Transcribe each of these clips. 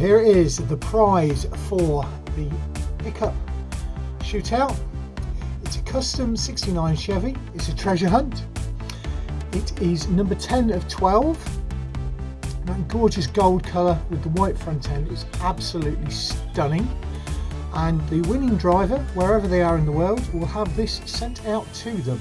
here it is, the prize for the pickup shootout. It's a custom 69 Chevy. It's a treasure hunt. It is number 10 of 12. That gorgeous gold colour with the white front end is absolutely stunning. And the winning driver, wherever they are in the world, will have this sent out to them.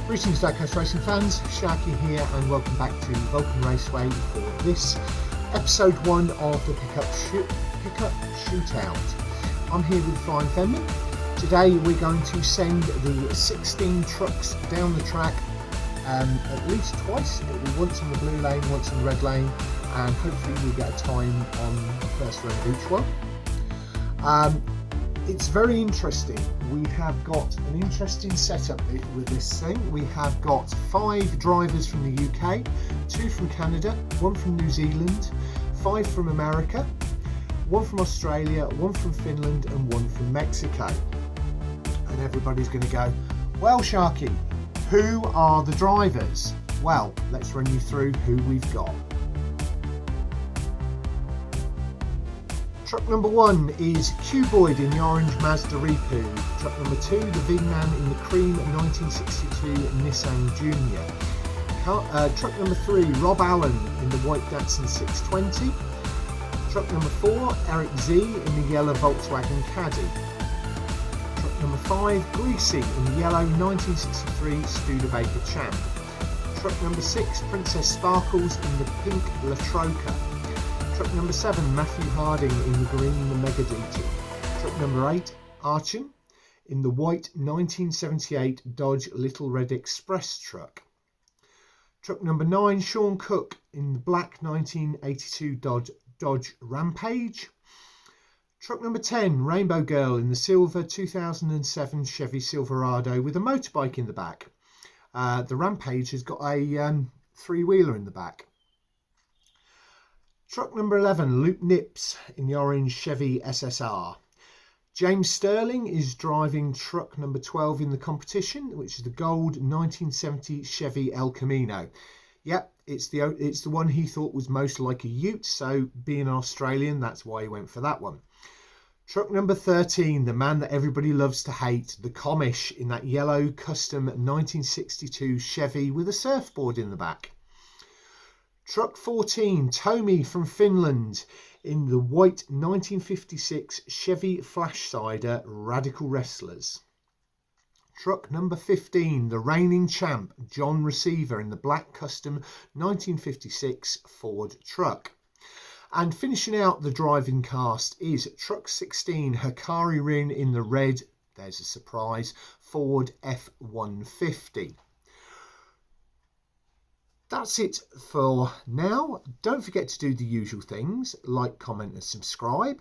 Greetings Diecast Racing fans, Sharky here and welcome back to Vulcan Raceway for this episode 1 of the pickup shootout. I'm here with Flying Fenman. Today we're going to send the 16 trucks down the track at least twice. It'll be once on the blue lane, once on the red lane, and hopefully we'll get a time on the first run of each one. It's very interesting. We have got an interesting setup with this thing. We have got 5 drivers from the UK, 2 from Canada, 1 from New Zealand, 5 from America, 1 from Australia, 1 from Finland and 1 from Mexico. And everybody's going to go, well Sharky, who are the drivers? Well, let's run you through who we've got. Truck number 1 is Cuboid in the orange Mazda Repu. Truck number 2, the V-Man in the cream 1962 Nissan Junior. Truck number 3, Rob Allen in the white Datsun 620. Truck number 4, Eric Z in the yellow Volkswagen Caddy. Truck number 5, Greasy in the yellow 1963 Studebaker Champ. Truck number 6, Princess Sparkles in the pink La Troca. Truck number 7, Matthew Harding in the green Mega DT. Truck number 8, Archon in the white 1978 Dodge Little Red Express truck. Truck number 9, Sean Cook in the black 1982 Dodge Rampage. Truck number 10, Rainbow Girl in the silver 2007 Chevy Silverado with a motorbike in the back. The Rampage has got a three-wheeler in the back. Truck number 11, Luke Nips in the orange Chevy SSR. James Sterling is driving truck number 12 in the competition, which is the gold 1970 Chevy El Camino. Yep, it's the one he thought was most like a ute, so being an Australian, that's why he went for that one. Truck number 13, the man that everybody loves to hate, the Comish in that yellow custom 1962 Chevy with a surfboard in the back. Truck 14, Tomi from Finland in the white 1956 Chevy Flashsider Radical Wrestlers. Truck number 15, the reigning champ, John Receiver in the black custom 1956 Ford truck. And finishing out the driving cast is Truck 16, Hikari Rin in the red, there's a surprise, Ford F-150. That's it for now. Don't forget to do the usual things, like, comment and subscribe.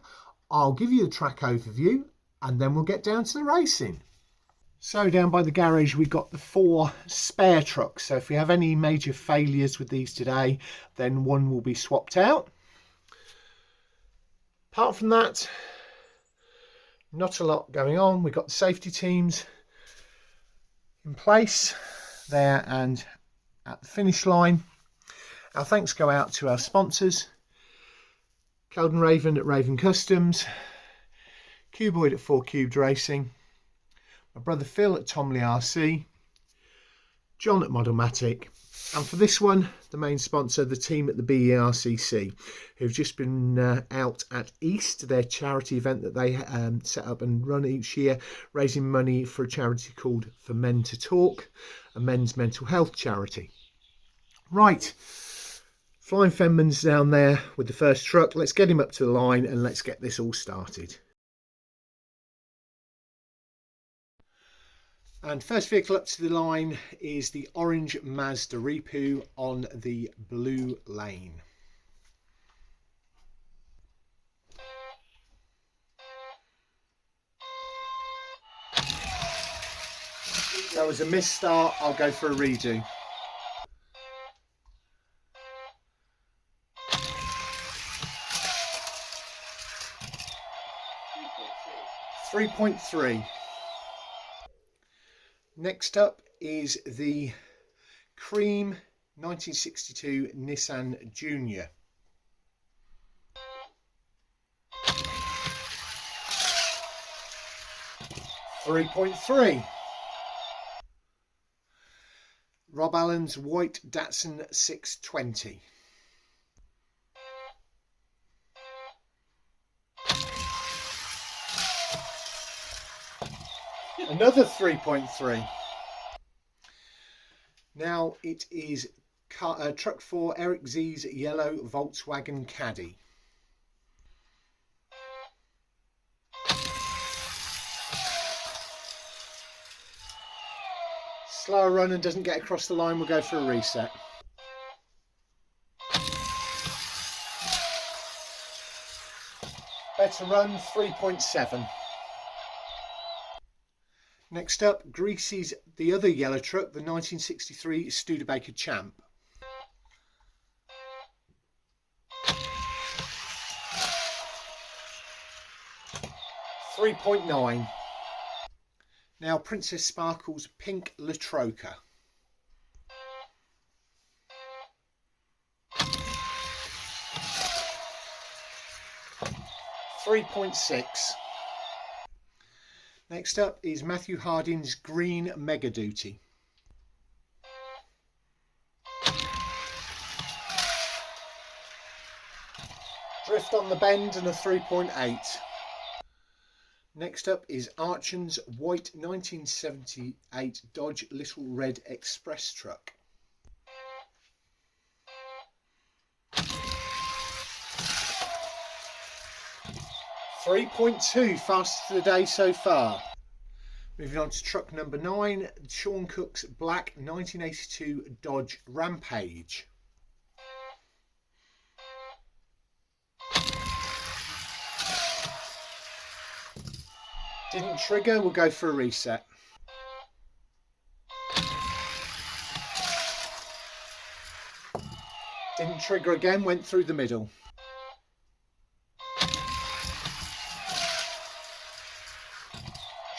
I'll give you the track overview and then we'll get down to the racing. So down by the garage we've got the 4 spare trucks. So if we have any major failures with these today, then one will be swapped out. Apart from that, not a lot going on. We've got the safety teams in place there and at the finish line. Our thanks go out to our sponsors, Keldon Raven at Raven Customs, Cuboid at 4 Cubed Racing, my brother Phil at Tomley RC, John at Modelmatic, and for this one, the main sponsor, the team at the BERCC, who've just been out at East, their charity event that they set up and run each year, raising money for a charity called For Men to Talk, a men's mental health charity. Right, Flying Fenman's down there with the first truck. Let's get him up to the line and let's get this all started. And first vehicle up to the line is the orange Mazda Repu on the blue lane. That was a missed start. I'll go for a redo. .3. Next up is the cream 1962 Nissan Junior. $3.3. Rob Allen's white Datsun 620. Another 3.3. Now it is truck 4 Eric Z's yellow Volkswagen Caddy. Slower run and doesn't get across the line, we'll go for a reset. Better run, 3.7. Next up, Greasy's the other yellow truck, the 1963 Studebaker Champ. $3.9. Now Princess Sparkle's pink Latroca. $3.6. Next up is Matthew Harding's green Mega Duty. Drift on the bend and a 3.8. Next up is Archon's white 1978 Dodge Little Red Express truck. $3.2, fastest of the day so far. Moving on to truck number 9, Sean Cook's black 1982 Dodge Rampage. Didn't trigger, we'll go for a reset. Didn't trigger again, went through the middle.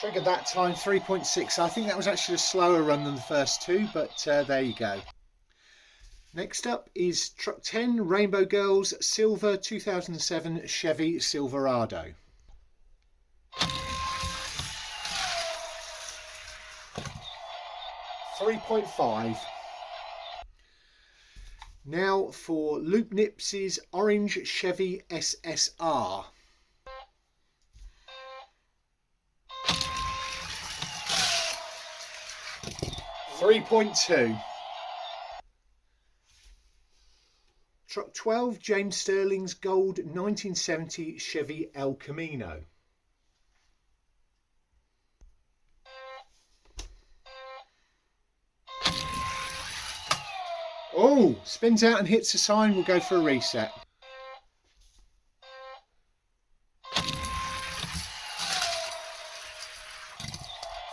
Triggered that time, 3.6. I think that was actually a slower run than the first two, but there you go. Next up is truck 10, Rainbow Girls silver 2007 Chevy Silverado. $3.5. Now for Luke Nipsey's orange Chevy SSR. $3.2. Truck 12, James Sterling's gold 1970 Chevy El Camino. Oh, spins out and hits a sign, we'll go for a reset.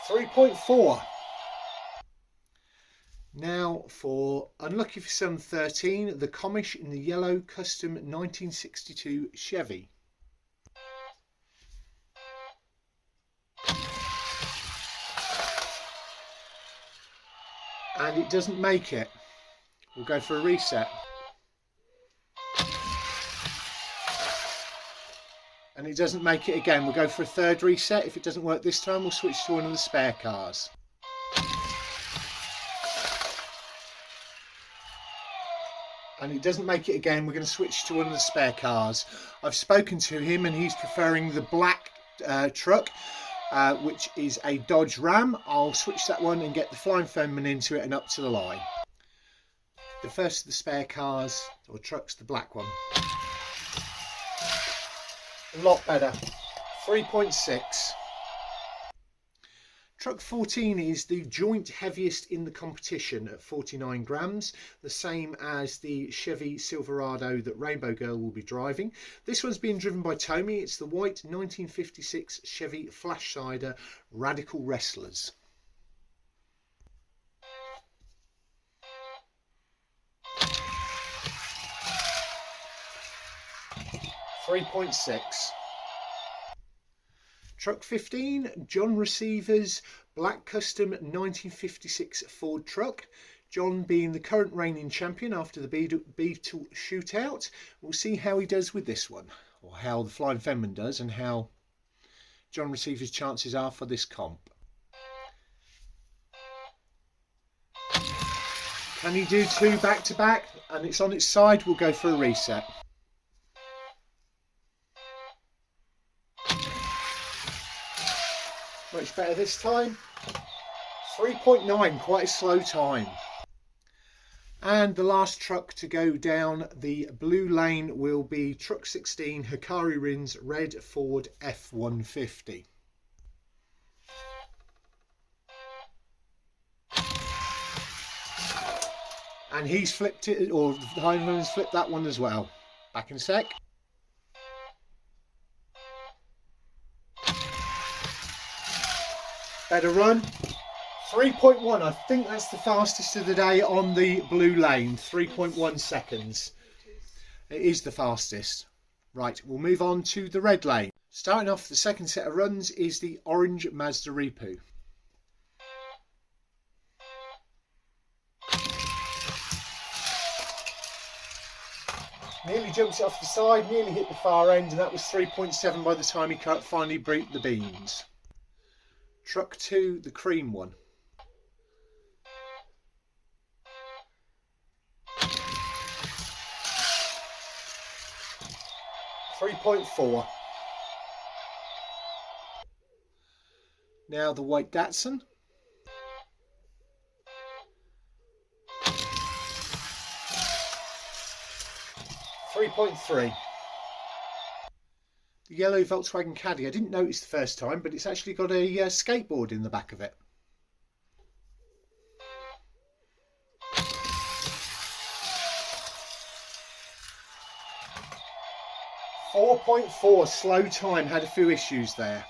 $3.4. Now for Unlucky for Some 13, the Comish in the yellow custom 1962 Chevy. And it doesn't make it. We'll go for a reset. And it doesn't make it again. We'll go for a third reset. If it doesn't work this time, we'll switch to one of the spare cars. And it doesn't make it again. We're going to switch to one of the spare cars. I've spoken to him and he's preferring the black truck, which is a Dodge Ram. I'll switch that one and get the Flying Fenman into it and up to the line. The first of the spare cars or trucks, the black one. A lot better. 3.6. Truck 14 is the joint heaviest in the competition at 49 grams, the same as the Chevy Silverado that Rainbow Girl will be driving. This one's being driven by Tommy. It's the white 1956 Chevy Flashsider Radical Wrestlers. $3.6. Truck 15, John Receiver's Black Custom 1956 Ford truck. John being the current reigning champion after the Beetle Shootout. We'll see how he does with this one, or how the Flying Fenman does, and how John Receiver's chances are for this comp. Can he do two back to back? And it's on its side, we'll go for a reset. Much better this time. 3.9, quite a slow time. And the last truck to go down the blue lane will be Truck 16 Hikari Rin's red Ford F-150. And he's flipped it, or the Hindman's flipped that one as well. Back in a sec. Better run. 3.1, I think that's the fastest of the day on the blue lane. 3.1 seconds. It is the fastest. Right, we'll move on to the red lane. Starting off the second set of runs is the orange Mazda Repu. Nearly jumps it off the side, nearly hit the far end, and that was 3.7 by the time he finally broke the beams. Truck 2, the cream one. .4. Now the white Datsun. 3.3. The yellow Volkswagen Caddy. I didn't notice the first time, but it's actually got a skateboard in the back of it. .4, slow time, had a few issues there.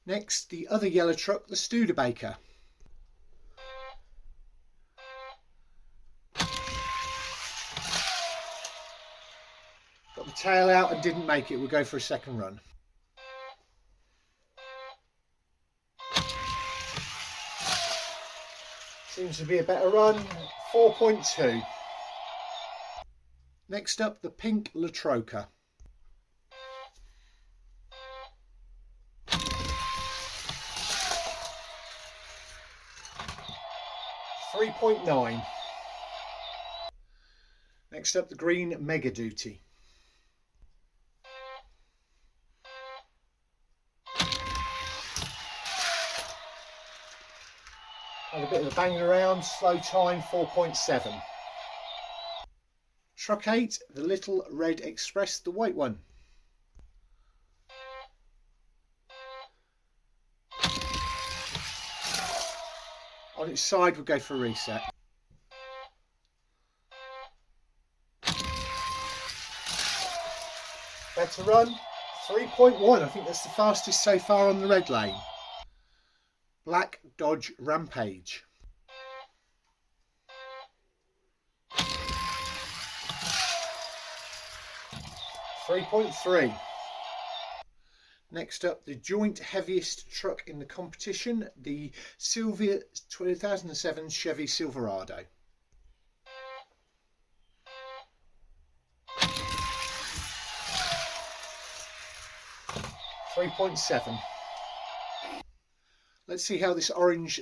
Next, the other yellow truck, the Studebaker. Got the tail out and didn't make it. We'll go for a second run. Seems to be a better run. 4.2. Next up, the pink Latroca. .9. Next up, the green Mega Duty. Had a bit of a bang around, slow time, 4.7. Truck 8, the little red Express, the white one. On its side, we'll go for a reset. Better run, 3.1. I think that's the fastest so far on the red lane. Black Dodge Rampage. 3.3. Next up, the joint heaviest truck in the competition, the 2007 Chevy Silverado. 3.7. Let's see how this orange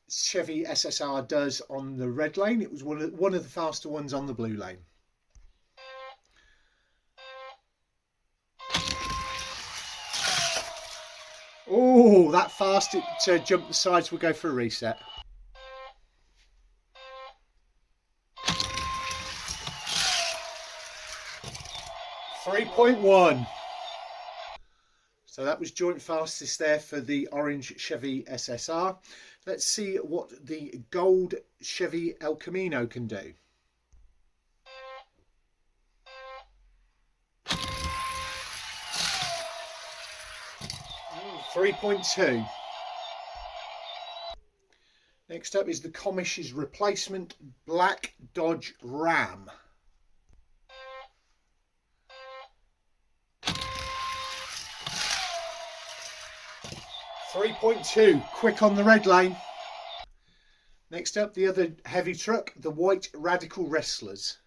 Chevy SSR does on the red lane. It was one of the faster ones on the blue lane. Oh, that fast it jumped the sides. We'll go for a reset. .1. So that was joint fastest there for the orange Chevy SSR. Let's see what the gold Chevy El Camino can do. 3.2. Next up is the Comish's replacement black Dodge Ram. 3.2, quick on the red lane. Next up, the other heavy truck, the White Radical Wrestlers.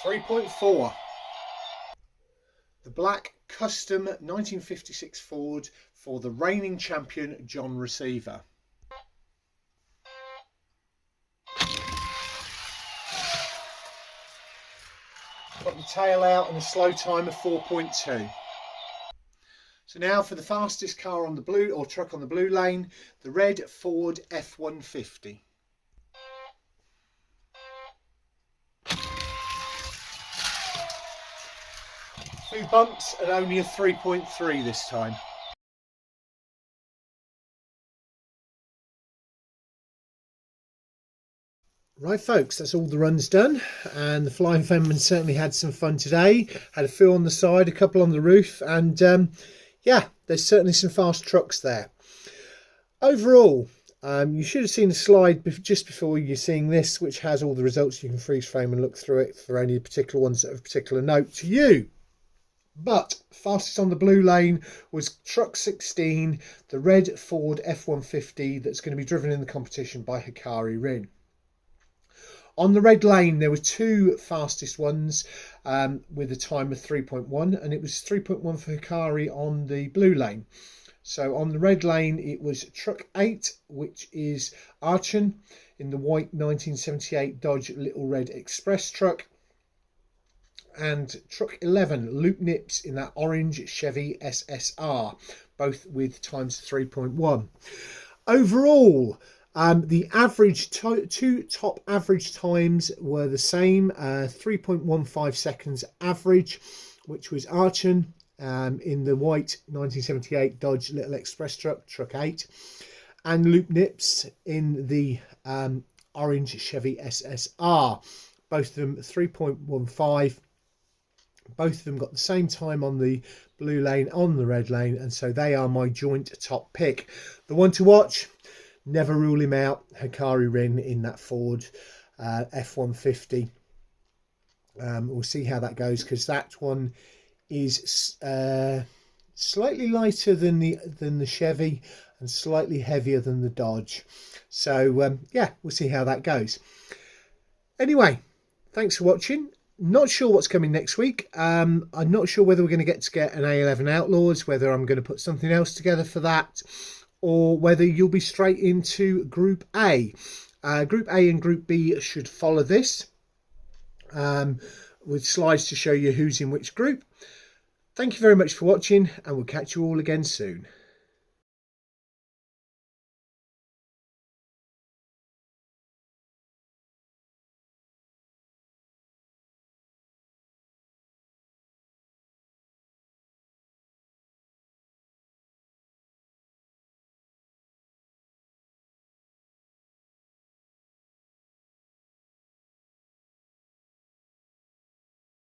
3.4. The black custom 1956 Ford for the reigning champion John Receiver. Got the tail out and a slow time of 4.2. So now for the fastest car on the blue, or truck on the blue lane, the red Ford F-150. Two bumps and only a 3.3 this time. Right folks, that's all the runs done, and the Flying Fenman certainly had some fun today. Had a few on the side, a couple on the roof, and yeah, there's certainly some fast trucks there. Overall, you should have seen a slide just before you're seeing this, which has all the results. You can freeze frame and look through it for any particular ones that have particular note to you. But fastest on the blue lane was truck 16, the red Ford F-150 that's going to be driven in the competition by Hikari Rin. On the red lane, there were two fastest ones with a time of 3.1, and it was 3.1 for Hikari on the blue lane. So on the red lane, it was truck 8, which is Archon in the white 1978 Dodge Little Red Express truck, and truck 11, Luke Nips in that orange Chevy SSR, both with times 3.1. Overall, the average two top average times were the same, 3.15 seconds average, which was Archon in the white 1978 Dodge Little Express truck, truck 8, and Luke Nips in the orange Chevy SSR, both of them 3.15. Both of them got the same time on the blue lane, on the red lane, and so they are my joint top pick. The one to watch, never rule him out, Hikari Rin in that Ford F-150. We'll see how that goes, because that one is slightly lighter than the Chevy and slightly heavier than the Dodge. So yeah, we'll see how that goes. Anyway, thanks for watching. Not sure what's coming next week. I'm not sure whether we're going to get an A11 Outlaws, whether I'm going to put something else together for that, or whether you'll be straight into Group A. Group A and Group B should follow this, with slides to show you who's in which group. Thank you very much for watching, and we'll catch you all again soon.